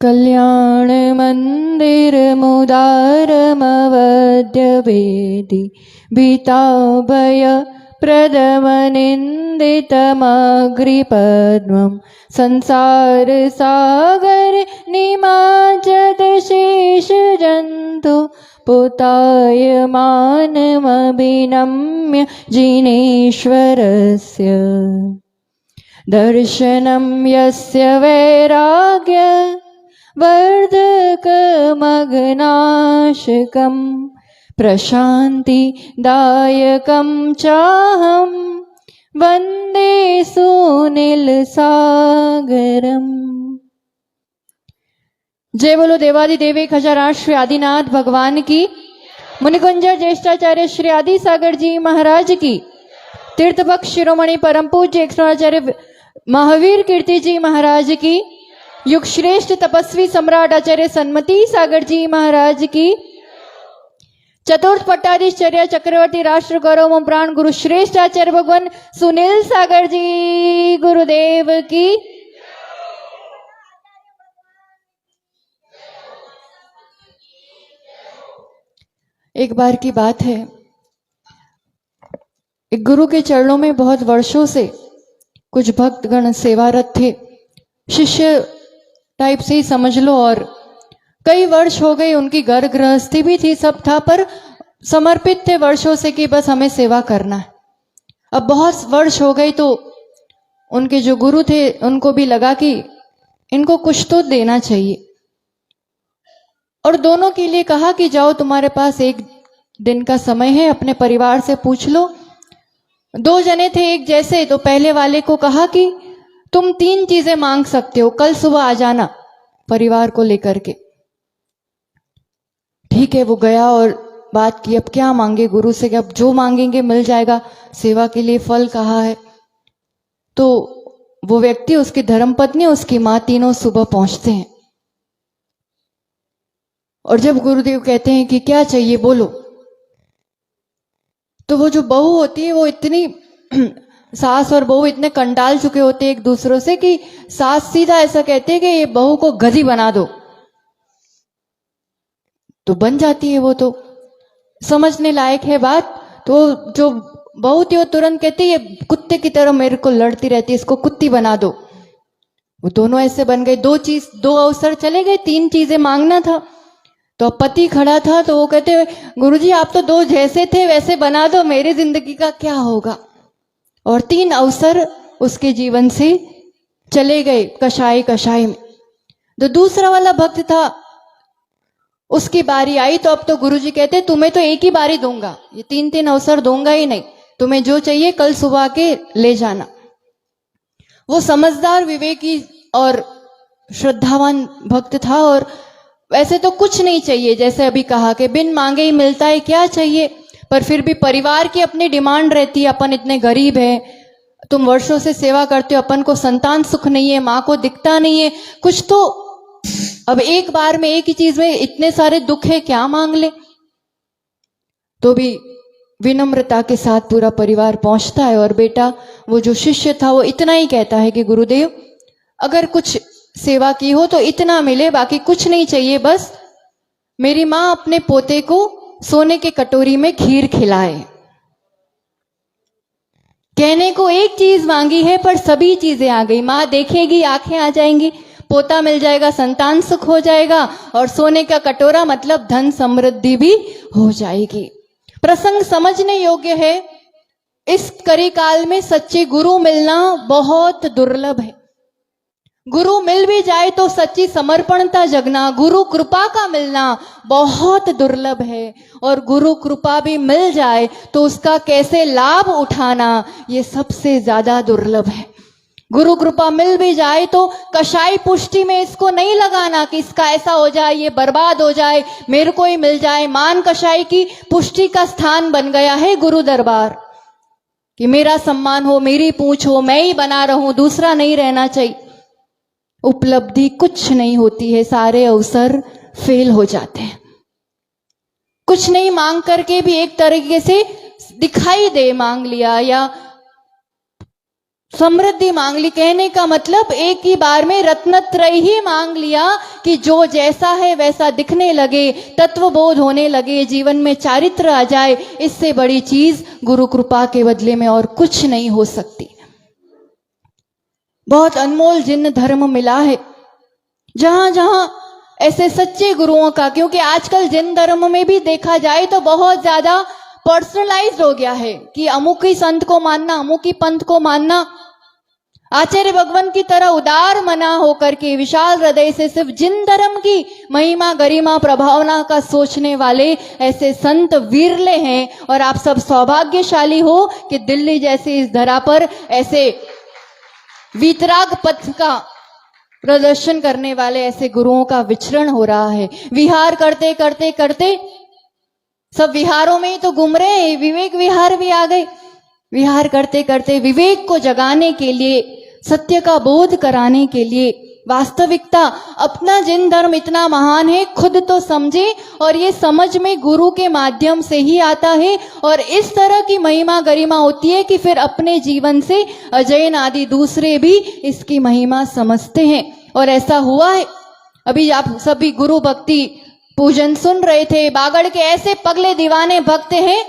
कल्याण मंदिर मुदारमवद्य वेदी भीताभय प्रदमनिन्दितमग्रिपद्मं संसार सागर निमाजत शेषजन्तु पुताय मानमभिनम्य जिनेश्वरस्य दर्शनं यस्य वैराग्य वर्धकमघनाशकं प्रशान्तिदायकं चाहं वन्दे सुनीलसागरम्। जय बोलो देवादिदेव खजाराज श्री आदिनाथ भगवान की। मुनिकुंज ज्येष्ठाचार्य श्री आदि सागर जी महाराज की। तीर्थभक्त शिरोमणि परम पूज्य एक्सोणाचार्य महावीर कीर्ति जी महाराज की। युग श्रेष्ठ तपस्वी सम्राट आचार्य सन्मति सागर जी महाराज की। चतुर्थ पट्टाधीश्चर्य चक्रवर्ती राष्ट्र गौरव प्राण गुरु श्रेष्ठ आचार्य भगवान सुनील सागर जी गुरुदेव की। एक बार की बात है, एक गुरु के चरणों में बहुत वर्षों से कुछ भक्तगण सेवारत थे, शिष्य टाइप से ही समझ लो, और कई वर्ष हो गए, उनकी घर गृहस्थी भी थी, सब था, पर समर्पित थे वर्षों से कि बस हमें सेवा करना है। अब बहुत वर्ष हो गए तो उनके जो गुरु थे उनको भी लगा कि इनको कुछ तो देना चाहिए, और दोनों के लिए कहा कि जाओ तुम्हारे पास एक दिन का समय है, अपने परिवार से पूछ लो। दो जने थे एक जैसे, तो पहले वाले को कहा कि तुम 3 चीजें मांग सकते हो, कल सुबह आ जाना परिवार को लेकर के। ठीक है, वो गया और बात की, अब क्या मांगे गुरु से, कि अब जो मांगेंगे मिल जाएगा, सेवा के लिए फल कहा है। तो वो व्यक्ति, उसकी धर्मपत्नी, उसकी माँ, तीनों सुबह पहुंचते हैं, और जब गुरुदेव कहते हैं कि क्या चाहिए बोलो, तो वो जो बहू होती है वो इतनी सास और बहू इतने कंटाल चुके होते हैं एक दूसरों से कि सास सीधा ऐसा कहते हैं कि ये बहू को गधी बना दो, तो बन जाती है। वो तो समझने लायक है बात। तो जो बहू थी वो तुरंत कहती है ये कुत्ते की तरह मेरे को लड़ती रहती है, इसको कुत्ती बना दो। वो दोनों ऐसे बन गए। दो अवसर चले गए, 3 चीजें मांगना था। तो पति खड़ा था, तो वो कहते गुरुजी आप तो 2 जैसे थे वैसे बना दो, मेरी जिंदगी का क्या होगा। और 3 अवसर उसके जीवन से चले गए कषाय में। तो दूसरा वाला भक्त था, उसकी बारी आई, तो अब तो गुरुजी कहते तुम्हें तो एक ही बारी दूंगा, ये 3 अवसर दूंगा ही नहीं, तुम्हें जो चाहिए कल सुबह के ले जाना। वो समझदार, विवेकी और श्रद्धावान भक्त था, और वैसे तो कुछ नहीं चाहिए, जैसे अभी कहा कि बिन मांगे ही मिलता है, क्या चाहिए, पर फिर भी परिवार की अपनी डिमांड रहती है। अपन इतने गरीब हैं, तुम वर्षों से सेवा करते हो, अपन को संतान सुख नहीं है, माँ को दिखता नहीं है, कुछ तो अब एक बार में एक ही चीज में इतने सारे दुख है, क्या मांग ले। तो भी विनम्रता के साथ पूरा परिवार पहुंचता है, और बेटा वो जो शिष्य था वो इतना ही कहता है कि गुरुदेव अगर कुछ सेवा की हो तो इतना मिले, बाकी कुछ नहीं चाहिए, बस मेरी माँ अपने पोते को सोने के कटोरी में खीर खिलाए। कहने को एक चीज मांगी है पर सभी चीजें आ गई। माँ देखेगी, आंखें आ जाएंगी, पोता मिल जाएगा, संतान सुख हो जाएगा, और सोने का कटोरा मतलब धन समृद्धि भी हो जाएगी। प्रसंग समझने योग्य है। इस कलिकाल में सच्चे गुरु मिलना बहुत दुर्लभ है। गुरु मिल भी जाए तो सच्ची समर्पणता जगना, गुरु कृपा का मिलना बहुत दुर्लभ है, और गुरु कृपा भी मिल जाए तो उसका कैसे लाभ उठाना ये सबसे ज्यादा दुर्लभ है। गुरु कृपा मिल भी जाए तो कषाय पुष्टि में इसको नहीं लगाना कि इसका ऐसा हो जाए, ये बर्बाद हो जाए, मेरे को ही मिल जाए। मान कषाय की पुष्टि का स्थान बन गया है गुरु दरबार, कि मेरा सम्मान हो, मेरी पूछ हो, मैं ही बना रहूं, दूसरा नहीं रहना चाहिए। उपलब्धि कुछ नहीं होती है, सारे अवसर फेल हो जाते हैं। कुछ नहीं मांग करके भी एक तरीके से दिखाई दे मांग लिया, या समृद्धि मांग ली। कहने का मतलब एक ही बार में रत्नत्रय ही मांग लिया कि जो जैसा है वैसा दिखने लगे, तत्वबोध होने लगे, जीवन में चारित्र आ जाए। इससे बड़ी चीज गुरु कृपा के बदले में और कुछ नहीं हो सकती। बहुत अनमोल जिन धर्म मिला है, जहां जहां ऐसे सच्चे गुरुओं का, क्योंकि आजकल जिन धर्म में भी देखा जाए तो बहुत ज्यादा पर्सनलाइज्ड हो गया है कि अमुक ही संत को मानना, अमुक ही पंथ को मानना। आचार्य भगवान की तरह उदार मना होकर के विशाल हृदय से सिर्फ जिन धर्म की महिमा गरिमा प्रभावना का सोचने वाले ऐसे संत विरले हैं। और आप सब सौभाग्यशाली हो कि दिल्ली जैसे इस धरा पर ऐसे वीतराग पथ का प्रदर्शन करने वाले ऐसे गुरुओं का विचरण हो रहा है। विहार करते करते करते सब विहारों में ही तो घूम रहे हैं, विवेक विहार भी आ गए। विहार करते करते विवेक को जगाने के लिए, सत्य का बोध कराने के लिए, वास्तविकता अपना जिन धर्म इतना महान है खुद तो समझे, और ये समझ में गुरु के माध्यम से ही आता है। और इस तरह की महिमा गरिमा होती है कि फिर अपने जीवन से अजैन आदि दूसरे भी इसकी महिमा समझते हैं। और ऐसा हुआ है। अभी आप सभी गुरु भक्ति पूजन सुन रहे थे। बागड़ के ऐसे पगले दीवाने भक्त हैं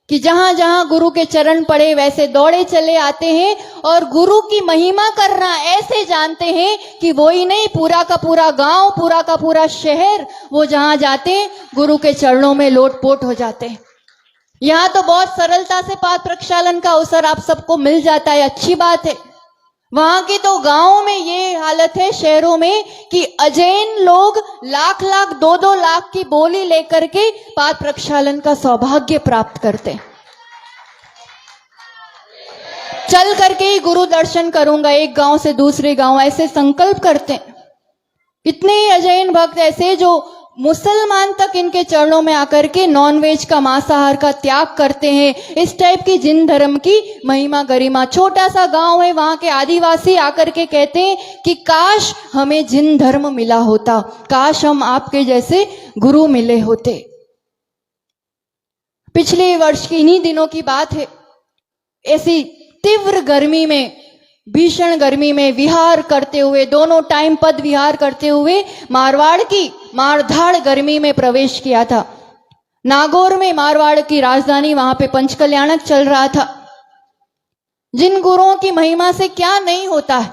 कि जहां जहां गुरु के चरण पड़े वैसे दौड़े चले आते हैं और गुरु की महिमा करना ऐसे जानते हैं कि वो ही नहीं, पूरा का पूरा गांव, पूरा का पूरा शहर, वो जहां जाते हैं गुरु के चरणों में लोटपोट हो जाते हैं। यहाँ तो बहुत सरलता से पाद प्रक्षालन का अवसर आप सबको मिल जाता है, अच्छी बात है। वहां के तो गांवों में ये हालत है, शहरों में, कि अजैन लोग लाख लाख 2-2 लाख की बोली लेकर के पाद प्रक्षालन का सौभाग्य प्राप्त करते। चल करके ही गुरु दर्शन करूंगा, एक गांव से दूसरे गांव, ऐसे संकल्प करते। कितने ही अजैन भक्त ऐसे जो मुसलमान तक इनके चरणों में आकर के नॉनवेज का, मांसाहार का त्याग करते हैं। इस टाइप की जिन धर्म की महिमा गरिमा। छोटा सा गांव है, वहां के आदिवासी आकर के कहते हैं कि काश हमें जिन धर्म मिला होता, काश हम आपके जैसे गुरु मिले होते। पिछले वर्ष की इन्हीं दिनों की बात है। ऐसी तीव्र गर्मी में, भीषण गर्मी में विहार करते हुए, दोनों टाइम पद विहार करते हुए मारवाड़ की मारधाड़ गर्मी में प्रवेश किया था। नागौर में मारवाड़ की राजधानी, वहां पे पंचकल्याणक चल रहा था। जिन गुरुओं की महिमा से क्या नहीं होता है।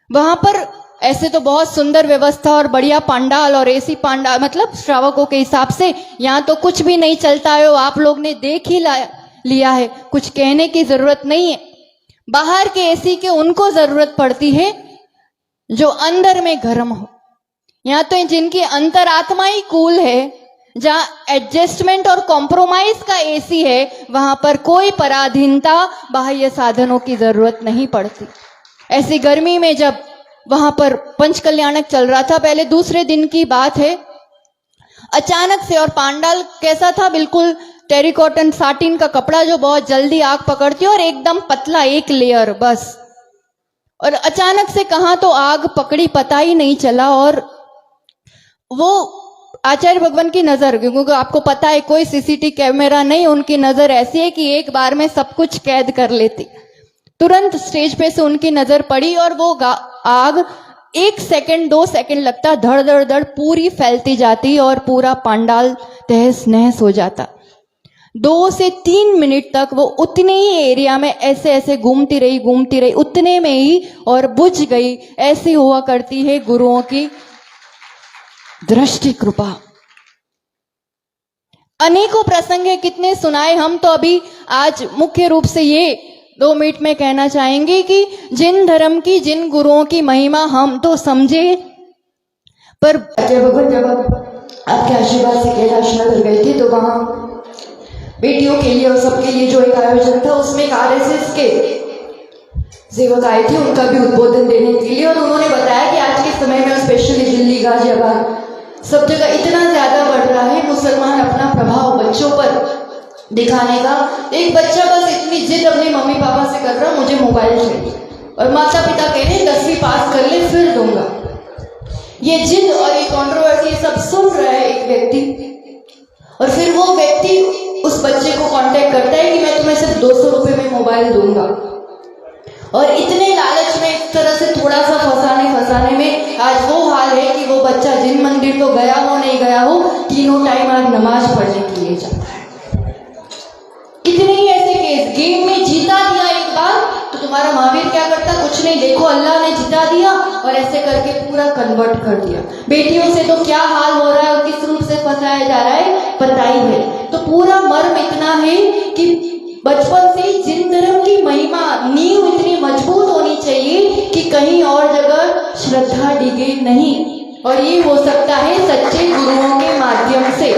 वहां पर ऐसे तो बहुत सुंदर व्यवस्था और बढ़िया पंडाल और एसी पंडाल, मतलब श्रावकों के हिसाब से यहाँ तो कुछ भी नहीं चलता है। आप लोग ने देख ही लिया है, कुछ कहने की जरूरत नहीं है। बाहर के एसी के उनको जरूरत पड़ती है जो अंदर में गर्म हो। यहाँ तो जिनकी अंतरात्मा ही कूल है, जहाँ एडजस्टमेंट और कॉम्प्रोमाइज का एसी है, वहां पर कोई पराधीनता, बाह्य साधनों की जरूरत नहीं पड़ती। ऐसी गर्मी में जब वहां पर पंचकल्याणक चल रहा था, पहले दूसरे दिन की बात है, अचानक से, और पांडाल कैसा था, बिल्कुल टेरिकॉटन साटिन का कपड़ा जो बहुत जल्दी आग पकड़ती है और एकदम पतला, एक लेयर बस। और अचानक से कहां तो आग पकड़ी, पता ही नहीं चला। और वो आचार्य भगवान की नजर, क्योंकि आपको पता है कोई सीसीटीवी कैमरा नहीं, उनकी नजर ऐसी है कि एक बार में सब कुछ कैद कर लेती। तुरंत स्टेज पे से उनकी नजर पड़ी और वो आग 1 सेकंड 2 सेकंड लगता, धड़ धड़ धड़ पूरी फैलती जाती और पूरा पंडाल तहस नहस हो जाता। 2 से 3 मिनट तक वो उतने ही एरिया में ऐसे ऐसे घूमती रही, उतने में ही और बुझ गई। ऐसी हुआ करती है गुरुओं की दृष्टि कृपा। अनेकों प्रसंग है, कितने सुनाए हम। तो अभी आज मुख्य रूप से ये 2 मिनट में कहना चाहेंगे कि जिन धर्म की, जिन गुरुओं की महिमा हम तो समझे, पर जब आपके आशीर्वाद से कैलाश नगर गए थे तो वहां बेटियों के लिए और सबके लिए जो एक आयोजन था, उसमें एक RSS के सेवक आए थे, उनका भी उद्बोधन देने के लिए। और उन्होंने बताया कि आज के समय में स्पेशली दिल्ली, गाजियाबाद, सब जगह इतना ज्यादा बढ़ रहा है मुसलमान अपना प्रभाव बच्चों पर दिखाने का। एक बच्चा बस इतनी जिद अपने मम्मी पापा से कर रहा, मुझे मोबाइल चाहिए, और माता पिता कह रहे 10वीं पास कर ले फिर दूंगा। ये जिद और ये कंट्रोवर्सी सब सुन रहा है एक व्यक्ति, और फिर वो व्यक्ति उस बच्चे को कांटेक्ट करता है कि मैं तुम्हें सिर्फ 200 रुपए में मोबाइल दूंगा। और इतने लालच में इस तरह से थोड़ा सा फंसाने में आज वो हाल है कि वो बच्चा जिन मंदिर तो गया हो नहीं गया हो, तीनों टाइम आज नमाज पढ़ने के लिए जाता है। इतने ही ऐसे केस, गेम में जीता दिया एक बार तो तुम्हारा महावीर क्या करता, कुछ नहीं, देखो अल्लाह ने जिता दिया, और ऐसे करके पूरा कन्वर्ट कर दिया। बेटियों से तो क्या हाल हो रहा है और किस रूप से फंसाया जा रहा है पता ही है। तो पूरा मर्म इतना है कि बचपन से जिन धर्म की महिमा, नींव इतनी मजबूत होनी चाहिए कि कहीं और जगह श्रद्धा डिगे नहीं, और ये हो सकता है सच्चे गुरुओं के माध्यम से,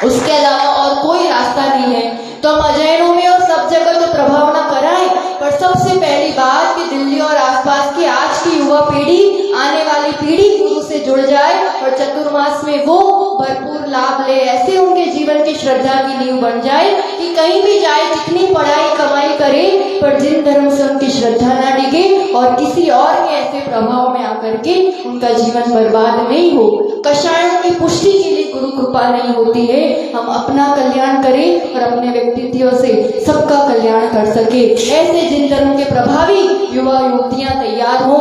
उसके अलावा और कोई रास्ता नहीं है। तो हम अध्ययनों में और सब जगह तो प्रभाव न कराएं, पर सबसे पहली बात कि दिल्ली और आसपास की आज की युवा पीढ़ी, आने वाली पीढ़ी गुरु से जुड़ जाए और चतुर्मास में वो भरपूर लाभ ले, ऐसे उनके जीवन की श्रद्धा की नींव बन जाए कि कहीं भी जाए, कितनी पढ़ाई कमाई करे, पर जिन धर्म से उनकी श्रद्धा ना डिगे और किसी और के ऐसे प्रभाव में आकर के उनका जीवन बर्बाद नहीं हो। कषायों की पुष्टि के लिए गुरु कृपा नहीं होती है, हम अपना कल्याण करें और अपने व्यक्तित्व से सबका कल्याण कर सके। ऐसे जिन धर्म के प्रभावी युवा युवतियां तैयार हो,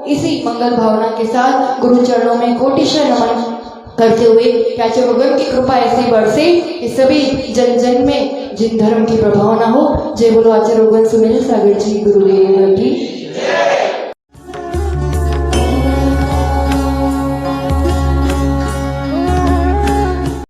इसी मंगल भावना के साथ गुरु चरणों में कोटिशः नमन करते हुए प्राच्य भगवान की कृपा ऐसी बरसे कि सभी जन जन में जिन धर्म की प्रभावना हो। जय बोलो आचार्य भगवान सुनील सागर जी गुरुदेव की।